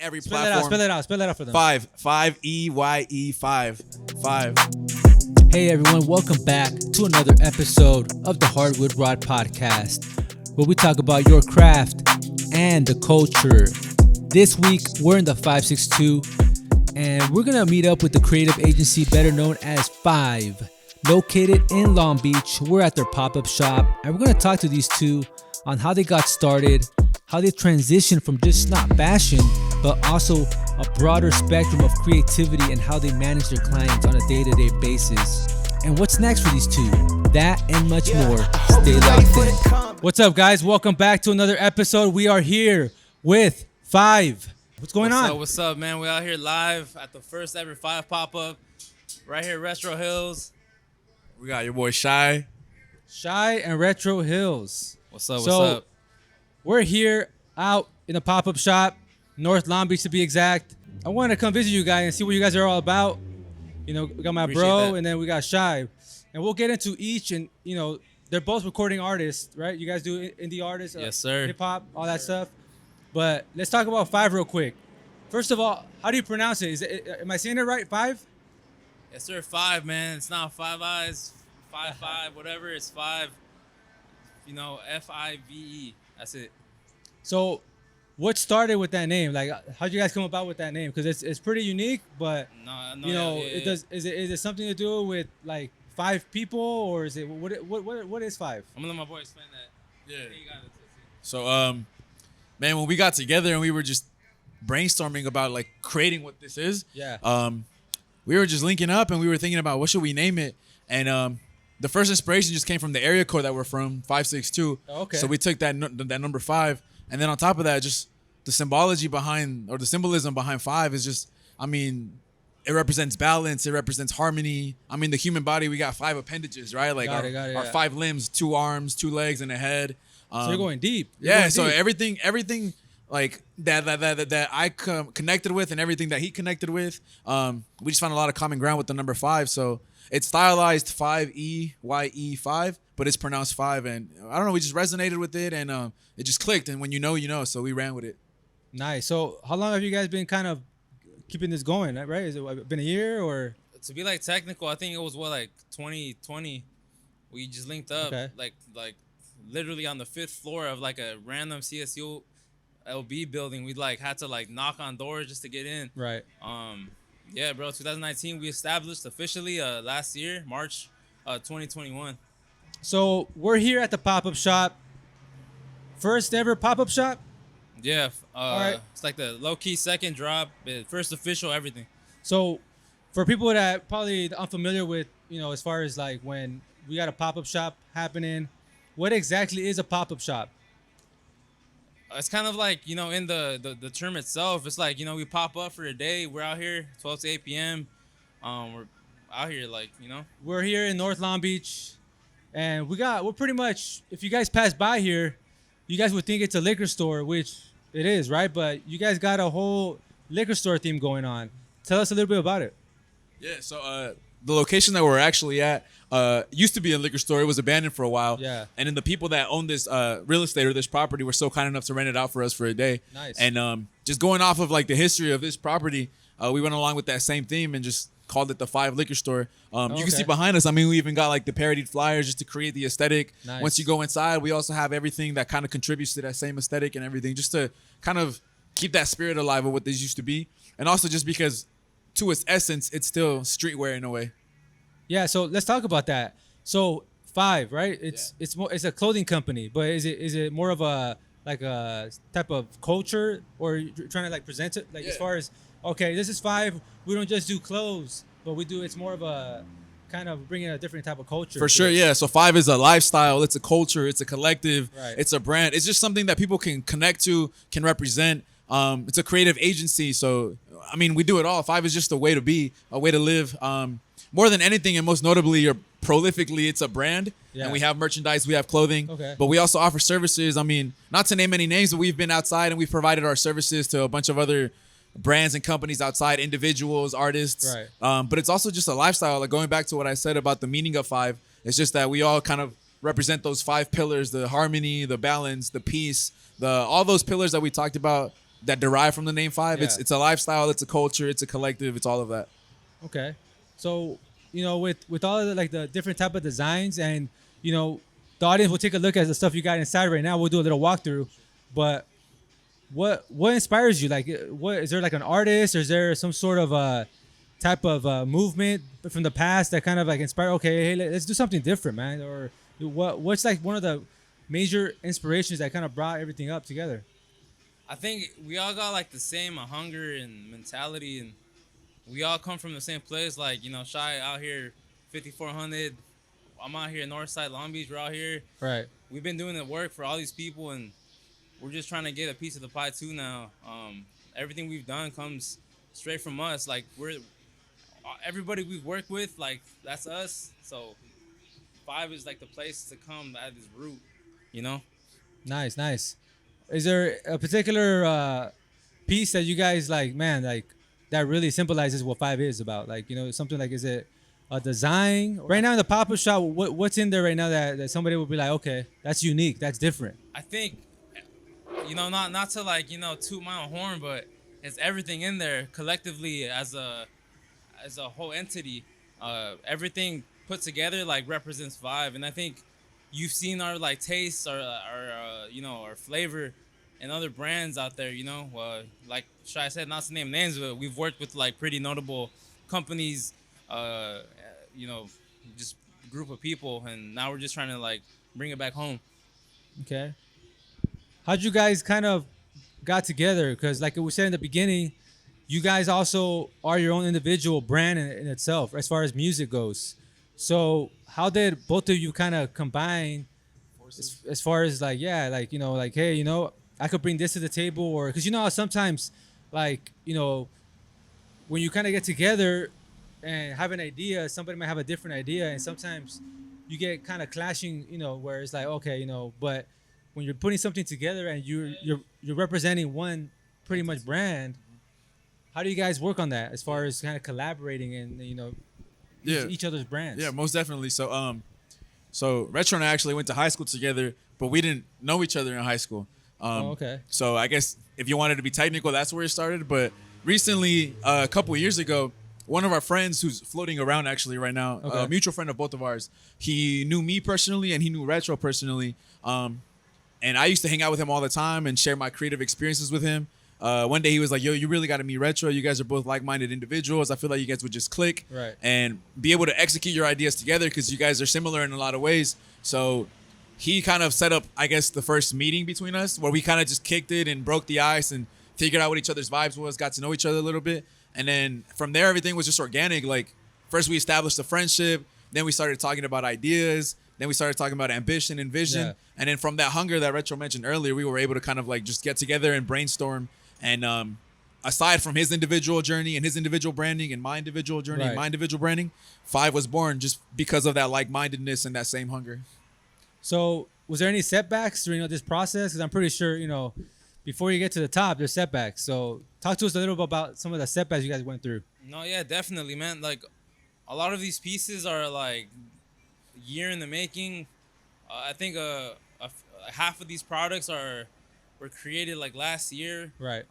every Spell platform. Spell it out for them. Five. EYE 5. Hey everyone, welcome back to another episode of the Hardwood Rod Podcast, where we talk about your craft and the culture. This week, we're in the 562, and we're going to meet up with the creative agency better known as Five. Located in Long Beach, we're at their pop-up shop, and we're going to talk to these two on how they got started, how they transitioned from just not fashion, but also a broader spectrum of creativity and how they manage their clients on a day-to-day basis. And what's next for these two? That and much more. Stay locked in. What's up, guys? Welcome back to another episode. We are here with Five. What's going on? What's up, man? We out here live at the first ever Five pop-up right here, Retro Hills. We got your boy Shy and Retro Hills. What's up? We're here out in the pop-up shop, North Long Beach to be exact. I wanted to come visit you guys and see what you guys are all about. You know, we got my Appreciate bro, that. and then we got Shy. And we'll get into each, and, you know, they're both recording artists, right? You guys do indie artists? Yes, sir. Hip-hop, all that stuff. But let's talk about Five real quick. First of all, how do you pronounce it? Am I saying it right? Five? Yes, sir. Five, man. It's not Five Eyes, five, whatever. It's Five. You know, FIVE. That's it. So, what started with that name? Like, how'd you guys come about with that name? Because it's pretty unique, but No, you know, yeah. it does. Is it something to do with like five people, or is it what is Five? I'm gonna let my boy explain that. Yeah. You got it. So, man, when we got together and we were just brainstorming about like creating what this is, we were just linking up and we were thinking about what should we name it, and the first inspiration just came from the area code that we're from, 562. Okay. So we took that number 5, and then on top of that, just the symbology behind, or the symbolism behind 5 is just, I mean, it represents balance, it represents harmony. I mean, the human body, we got 5 appendages, right? Like Got it, our yeah. 5 limbs, 2 arms, 2 legs, and a head. So you're going deep. So everything like that I connected with, and everything that he connected with, we just found a lot of common ground with the number 5. So it's stylized 5EYE 5, but it's pronounced 5, and I don't know, we just resonated with it, and it just clicked. And when you know, so we ran with it. Nice. So how long have you guys been kind of keeping this going? Right? Is it been a year or? To be like technical, I think it was like 2020. We just linked up, Okay. like literally on the 5th floor of like a random CSU LB building. We like had to like knock on doors just to get in. Right. Yeah, bro. 2019 we established officially last year, March 2021. So we're here at the pop-up shop. First ever pop-up shop. Yeah. right. It's like the low-key second drop, first official everything. So for people that probably unfamiliar with, you know, as far as like when we got a pop-up shop happening, what exactly is a pop-up shop? It's kind of like, you know, in the term itself, it's like, you know, we pop up for a day. We're out here 12 to 8 p.m. We're out here, like, you know. We're here in North Long Beach, and we're pretty much, if you guys pass by here, you guys would think it's a liquor store, which it is, right? But you guys got a whole liquor store theme going on. Tell us a little bit about it. Yeah, so the location that we're actually at used to be a liquor store. It was abandoned for a while. Yeah. And then the people that own this real estate or this property were so kind enough to rent it out for us for a day. Nice. And just going off of like the history of this property, we went along with that same theme and just called it the 5 Liquor Store. You can see behind us, I mean, we even got like the parodied flyers just to create the aesthetic. Nice. Once you go inside, we also have everything that kind of contributes to that same aesthetic and everything, just to kind of keep that spirit alive of what this used to be. And also just because to its essence, it's still streetwear in a way. Yeah, so let's talk about that. So 5, right? It's a clothing company, but is it more of a like a type of culture, or you're trying to like present it like as far as, okay, this is 5. We don't just do clothes, but it's more of a kind of bringing a different type of culture. For sure, yeah. So 5 is a lifestyle. It's a culture. It's a collective. Right. It's a brand. It's just something that people can connect to, can represent. It's a creative agency. So, I mean, we do it all. 5 is just a way to be, a way to live. More than anything, and most notably or prolifically, it's a brand. Yeah. And we have merchandise, we have clothing. Okay. But we also offer services. I mean, not to name any names, but we've been outside and we've provided our services to a bunch of other brands and companies outside, individuals, artists. Right. But it's also just a lifestyle. Like going back to what I said about the meaning of 5, it's just that we all kind of represent those 5 pillars: the harmony, the balance, the peace, all those pillars that we talked about that derive from the name Five. Yeah. It's a lifestyle, it's a culture, it's a collective, it's all of that. Okay. So, with all of the different type of designs, and the audience will take a look at the stuff you got inside right now. We'll do a little walkthrough. But what inspires you? Like, what is there, like an artist, or is there some sort of type of movement from the past that kind of like inspire? Okay, hey, let's do something different, man. Or what's like one of the major inspirations that kind of brought everything up together? I think we all got like the same hunger and mentality, and we all come from the same place. Like, Shy out here, 5400. I'm out here in Northside, Long Beach. We're out here. Right. We've been doing the work for all these people, and we're just trying to get a piece of the pie too now. Everything we've done comes straight from us. Like, we're everybody we've worked with, like, that's us. So Five is like the place to come at its root, you know. Nice, nice. Is there a particular piece that you guys like, man, like that really symbolizes what Five is about? Like, something like, is it a design? Right now in the pop-up shop, what's in there right now that somebody would be like, okay, that's unique, that's different? I think, not to like, toot my own horn, but it's everything in there collectively as a whole entity. Everything put together like represents Five, and I think you've seen our like tastes, our flavor, and other brands out there. Like Shai said, not to name names, but we've worked with like pretty notable companies. Uh, you know, just group of people, and now we're just trying to like bring it back home. Okay. How'd you guys kind of got together? Because like we said in the beginning, you guys also are your own individual brand in itself as far as music goes. So how did both of you kind of combine as far as like, yeah, like, like, hey, I could bring this to the table, or because how sometimes like, when you kind of get together and have an idea, somebody might have a different idea, and sometimes you get kind of clashing, where it's like, okay, but when you're putting something together and you're representing one pretty much brand, how do you guys work on that as far as kind of collaborating and each other's brands? Yeah, most definitely. So Retro and I actually went to high school together, but we didn't know each other in high school. Okay. So I guess if you wanted to be technical, that's where it started. But recently, a couple of years ago, one of our friends who's floating around actually right now, a mutual friend of both of ours, he knew me personally and he knew Retro personally. And I used to hang out with him all the time and share my creative experiences with him. One day he was like, yo, you really got to meet Retro. You guys are both like-minded individuals. I feel like you guys would just click and be able to execute your ideas together because you guys are similar in a lot of ways. So he kind of set up, I guess, the first meeting between us where we kind of just kicked it and broke the ice and figured out what each other's vibes was, got to know each other a little bit. And then from there, everything was just organic. Like, first we established a friendship. Then we started talking about ideas. Then we started talking about ambition and vision. Yeah. And then from that hunger that Retro mentioned earlier, we were able to kind of like just get together and brainstorm. And aside from his individual journey and his individual branding and my individual journey and my individual branding, Five was born just because of that like-mindedness and that same hunger. So was there any setbacks during this process? Because I'm pretty sure, before you get to the top, there's setbacks. So talk to us a little bit about some of the setbacks you guys went through. No, yeah, definitely, man. Like, a lot of these pieces are like year in the making. I think half of these products were created like last year. Right.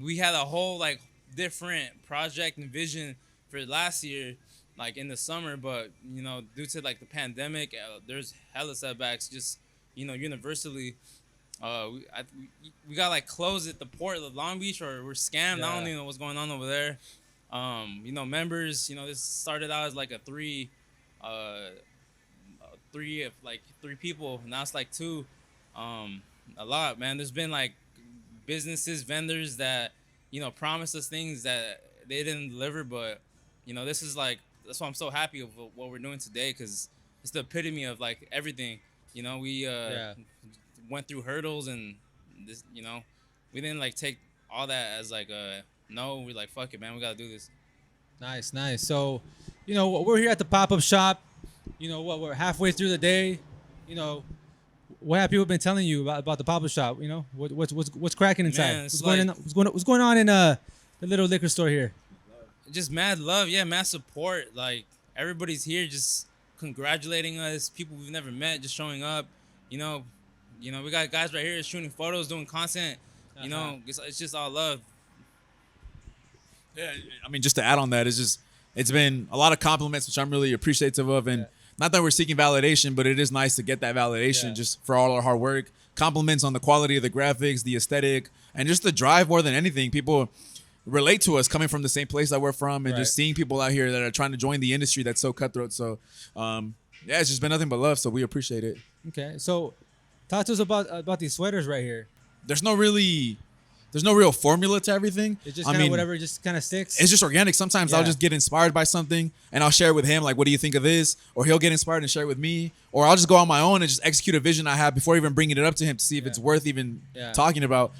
We had a whole like different project and vision for last year, like in the summer, but due to like the pandemic, there's hella setbacks. Just universally, we got like closed at the port of Long Beach, or we're scammed. Yeah. I don't even know what's going on over there. Members. This started out as like a three people. Now it's like two. A lot, man. There's been like businesses, vendors that promised us things that they didn't deliver, but this is like, that's why I'm so happy of what we're doing today, because it's the epitome of like everything. We went through hurdles, and this, we didn't like take all that as like no. We're like, fuck it, man. We gotta do this. Nice, nice. So, we're here at the pop-up shop. We're halfway through the day. What have people been telling you about the pop-up shop? What's cracking inside? Man, what's going on in the little liquor store here? Just mad love, yeah, mad support. Like, everybody's here just congratulating us. People we've never met just showing up. We got guys right here shooting photos, doing content You know, it's just all love. Yeah, I mean, just to add on that, it's been a lot of compliments, which I'm really appreciative of, and Yeah. not that we're seeking validation, but it is nice to get that validation Yeah. just for all our hard work. Compliments on the quality of the graphics, the aesthetic, and just the drive more than anything. People relate to us coming from the same place that we're from, and Right. just seeing people out here that are trying to join the industry that's so cutthroat. So, yeah, it's just been nothing but love. So we appreciate it. Okay, so talk to us about these sweaters right here. There's no really, there's no real formula to everything. It's just I kind of mean, whatever, just kind of sticks. it's just organic. Sometimes I'll Yeah. just get inspired by something and I'll share it with him. Like, what do you think of this? Or he'll get inspired and share it with me. Or I'll just go on my own and just execute a vision I have before even bringing it up to him to see if it's worth even Yeah. talking about.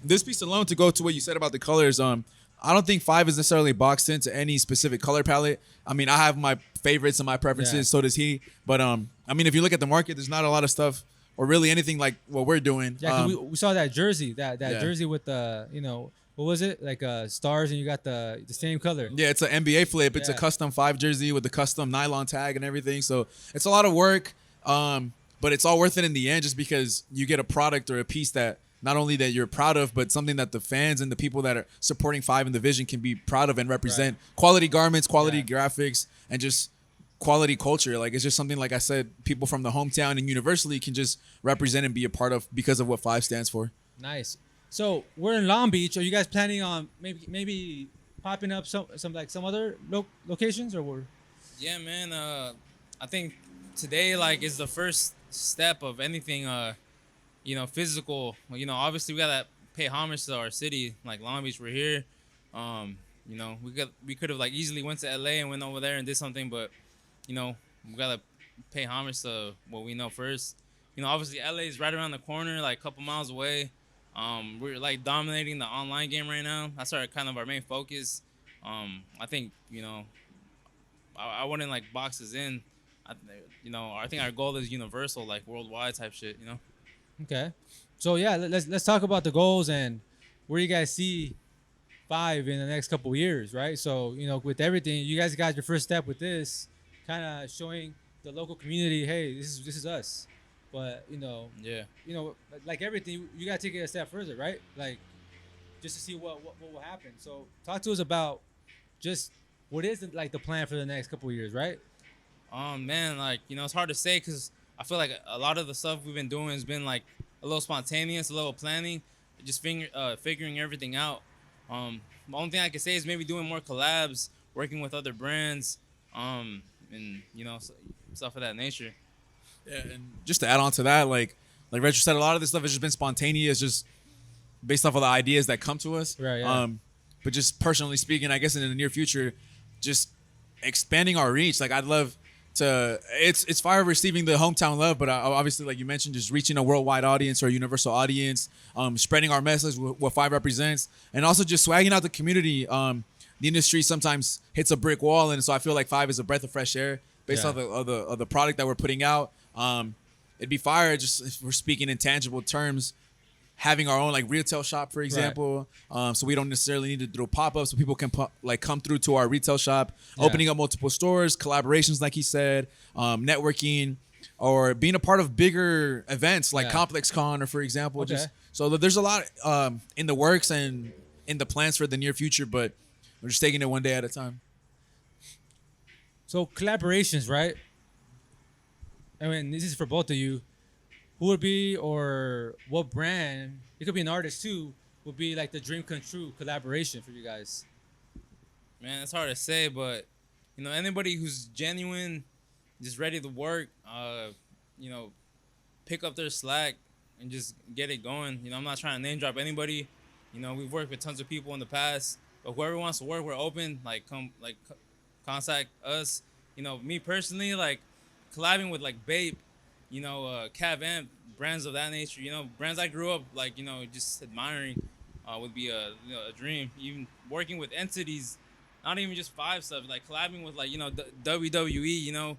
This piece alone, to go to what you said about the colors, I don't think 5 is necessarily boxed into any specific color palette. I mean, I have my favorites and my preferences. Yeah. So does he. But I mean, if you look at the market, there's not a lot of stuff or really anything like what we're doing. Yeah, 'cause we saw that jersey, that Yeah. jersey with the, what was it? Like stars, and you got the same color. Yeah, it's an NBA flip. It's a Yeah. custom 5 jersey with the custom nylon tag and everything. So it's a lot of work, but it's all worth it in the end just because you get a product or a piece that not only that you're proud of, but something that the fans and the people that are supporting 5 in the vision can be proud of and represent. Quality garments, quality graphics, and just quality culture. Like, it's just something, like I said, people from the hometown and universally can just represent and be a part of because of what 5 stands for. Nice. So we're in Long Beach. Are you guys planning on maybe popping up some other locations, or we're? Yeah, man. I think today like is the first step of anything. Physical. Obviously we gotta pay homage to our city. Like Long Beach, we're here. We could have like easily went to LA and went over there and did something, but we gotta pay homage to what we know first. Obviously LA is right around the corner, like a couple miles away. We're like dominating the online game right now. That's our main focus. I think I wouldn't like boxes in. I think our goal is universal, like worldwide type shit. Okay. So yeah, let's talk about the goals and where you guys see 5 in the next couple of years, right? So with everything, you guys got your first step with this, kind of showing the local community, hey, this is us. But Yeah. like everything, you gotta take it a step further, right? Like just to see what will happen. So talk to us about just what is like the plan for the next couple of years, right? Man, like it's hard to say because I feel like a lot of the stuff we've been doing has been like a little spontaneous, a little planning, just figuring everything out. The only thing I can say is maybe doing more collabs, working with other brands, and stuff of that nature. Yeah, and just to add on to that, like Retro said, a lot of this stuff has just been spontaneous, just based off of the ideas that come to us. Right, yeah. But just personally speaking, I guess in the near future, just expanding our reach. Like, I'd love to. It's fire receiving the hometown love, but obviously, like you mentioned, just reaching a worldwide audience or a universal audience, spreading our message, what 5 represents, and also just swagging out the community. The industry sometimes hits a brick wall, and so I feel like 5 is a breath of fresh air based Yeah. off of the product that we're putting out. It'd be fire just if we're speaking in tangible terms, having our own like retail shop, for example. So we don't necessarily need to do pop-ups, so people can come through to our retail shop, opening up multiple stores, collaborations, like he said, networking, or being a part of bigger events like Complex Con, or for example, just so there's a lot in the works and in the plans for the near future, but we're just taking it one day at a time. So collaborations, right? I mean, this is for both of you. Who would be, or what brand? It could be an artist too. Would be like the dream come true collaboration for you guys. Man, it's hard to say, but anybody who's genuine, just ready to work, pick up their slack and just get it going. I'm not trying to name drop anybody. We've worked with tons of people in the past, but whoever wants to work, we're open. Contact us. Me personally, like collabing with like Bape, Cav Amp, brands of that nature. Brands I grew up just admiring, would be a dream. Even working with entities, not even just 5 stuff, like collabing with WWE,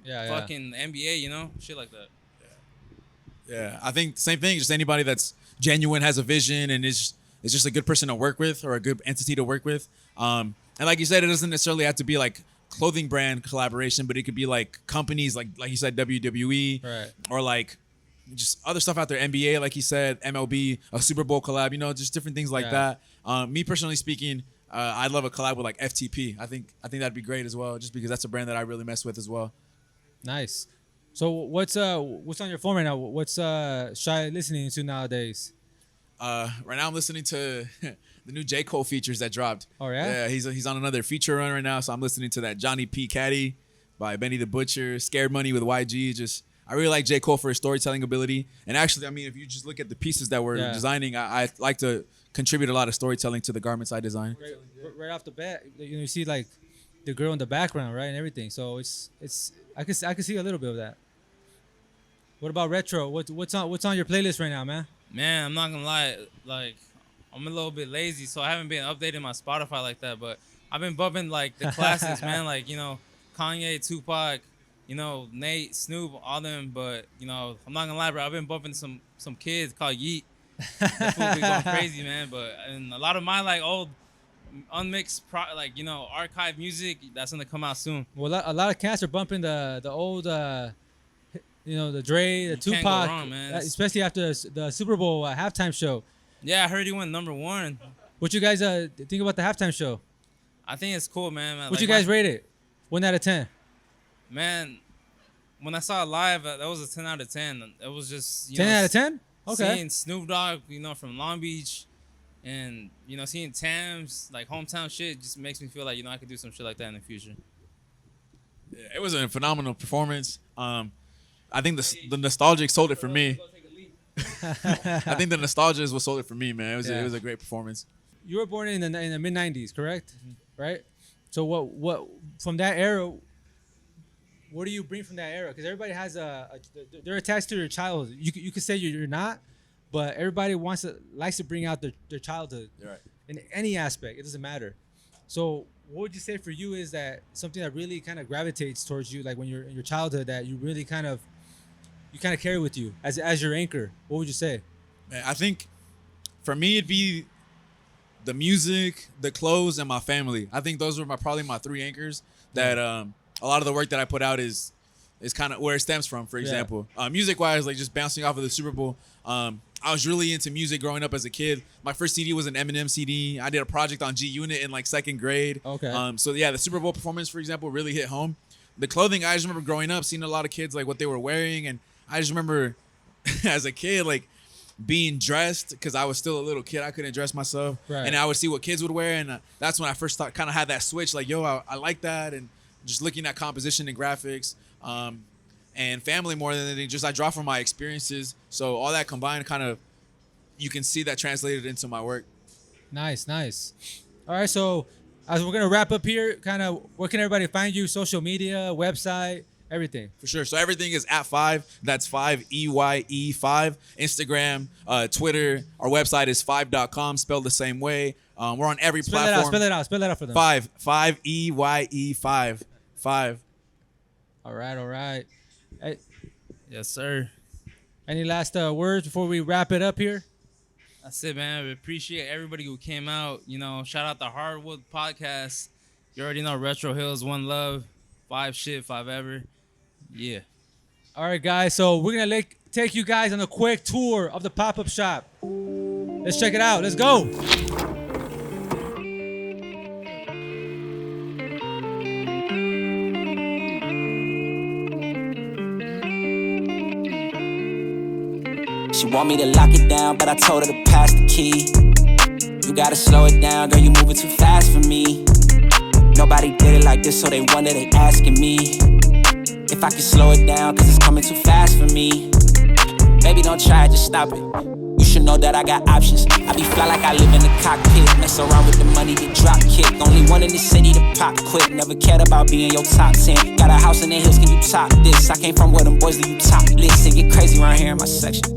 fucking NBA, shit like that. Yeah, I think same thing. Just anybody that's genuine, has a vision, and is just a good person to work with or a good entity to work with. And like you said, it doesn't necessarily have to be like clothing brand collaboration, but it could be like companies like you said, WWE, Right. or like just other stuff out there, NBA, like he said, MLB, a Super Bowl collab, just different things like that. Me personally speaking, I'd love a collab with like FTP. I think that'd be great as well, just because that's a brand that I really mess with as well. Nice. So what's on your phone right now? What's Shy listening to nowadays? Right now I'm listening to the new J. Cole features that dropped. Oh yeah? Yeah, he's on another feature run right now, so I'm listening to that Johnny P. Caddy by Benny the Butcher, Scared Money with YG. I really like J. Cole for his storytelling ability. And actually, I mean, if you just look at the pieces that we're designing, I like to contribute a lot of storytelling to the garments I design. Right off the bat, you see like the girl in the background, right, and everything. So it's I can see a little bit of that. What about retro? What's on your playlist right now, man? Man, I'm not gonna lie, like I'm a little bit lazy, so I haven't been updating my Spotify like that. But I've been bumping like the classics, man, like Kanye, Tupac, Nate, Snoop, all them. But I'm not gonna lie, bro, I've been bumping some kids called Yeet. That fool be going crazy, man. And a lot of my like old unmixed archive music that's gonna come out soon. Well, a lot of cats are bumping the old the Dre, the Can't Tupac, go wrong, man. especially after the Super Bowl halftime show. Yeah, I heard he went #1. What you guys think about the halftime show? I think it's cool, man. What you guys rate it? 1 out of 10. Man, when I saw it live, that was a 10 out of 10. It was just 10 out of 10. Okay. Seeing Snoop Dogg, from Long Beach, and seeing Tams, like hometown shit, just makes me feel like I could do some shit like that in the future. Yeah, it was a phenomenal performance. I think the nostalgic sold it for me. I think the nostalgia is what sold it for me, man. It was a great performance. You were born in the mid '90s, correct? Mm-hmm. Right. So what from that era? What do you bring from that era? Because everybody has they're attached to their childhood. You could say you're not, but everybody likes to bring out their childhood. You're right. In any aspect. It doesn't matter. So what would you say for you is that something that really kind of gravitates towards you, like when you're in your childhood, that you really kind of carry with you as your anchor? What would you say? Man, I think for me it'd be the music, the clothes, and my family. I think those were probably my 3 anchors that a lot of the work that I put out is kind of where it stems from. For example, music wise, like just bouncing off of the Super Bowl. I was really into music growing up as a kid. My first CD was an Eminem CD. I did a project on G Unit in like 2nd grade. Okay. So yeah, the Super Bowl performance, for example, really hit home. The clothing, I just remember growing up, seeing a lot of kids like what they were wearing, and I just remember as a kid like being dressed because I was still a little kid. I couldn't dress myself, and I would see what kids would wear, and that's when I first kind of had that switch. Like, yo, I like that, and just looking at composition and graphics. And family more than anything. Just I draw from my experiences. So all that combined, kind of, you can see that translated into my work. Nice. All right, so as we're gonna wrap up here, kind of, where can everybody find you? Social media, website, everything. For sure. So everything is at 5. That's 5 EYE5. Instagram, Twitter. Our website is 5.com, spelled the same way. We're on every platform. Spell it out for them. 5 EYE5. 5. All right. Hey, Yes, sir. any last words before we wrap it up here? That's it, man. We appreciate everybody who came out. Shout out the Hardwood podcast. You already know Retro Hills, One Love, 5 shit, 5 ever. Yeah. All right, guys. So we're gonna take you guys on a quick tour of the pop-up shop. Let's check it out. Let's go. She want me to lock it down, but I told her to pass the key. You gotta slow it down, girl, you moving too fast for me. Nobody did it like this, so they wonder, they asking me if I can slow it down, cause it's coming too fast for me. Baby, don't try it, just stop it. You should know that I got options. I be fly like I live in the cockpit. Mess around with the money, get drop kicked. Only one in the city to pop quick. Never cared about being your top 10. Got a house in the hills, can you top this? I came from where them boys leave you topless. It get crazy around here in my section.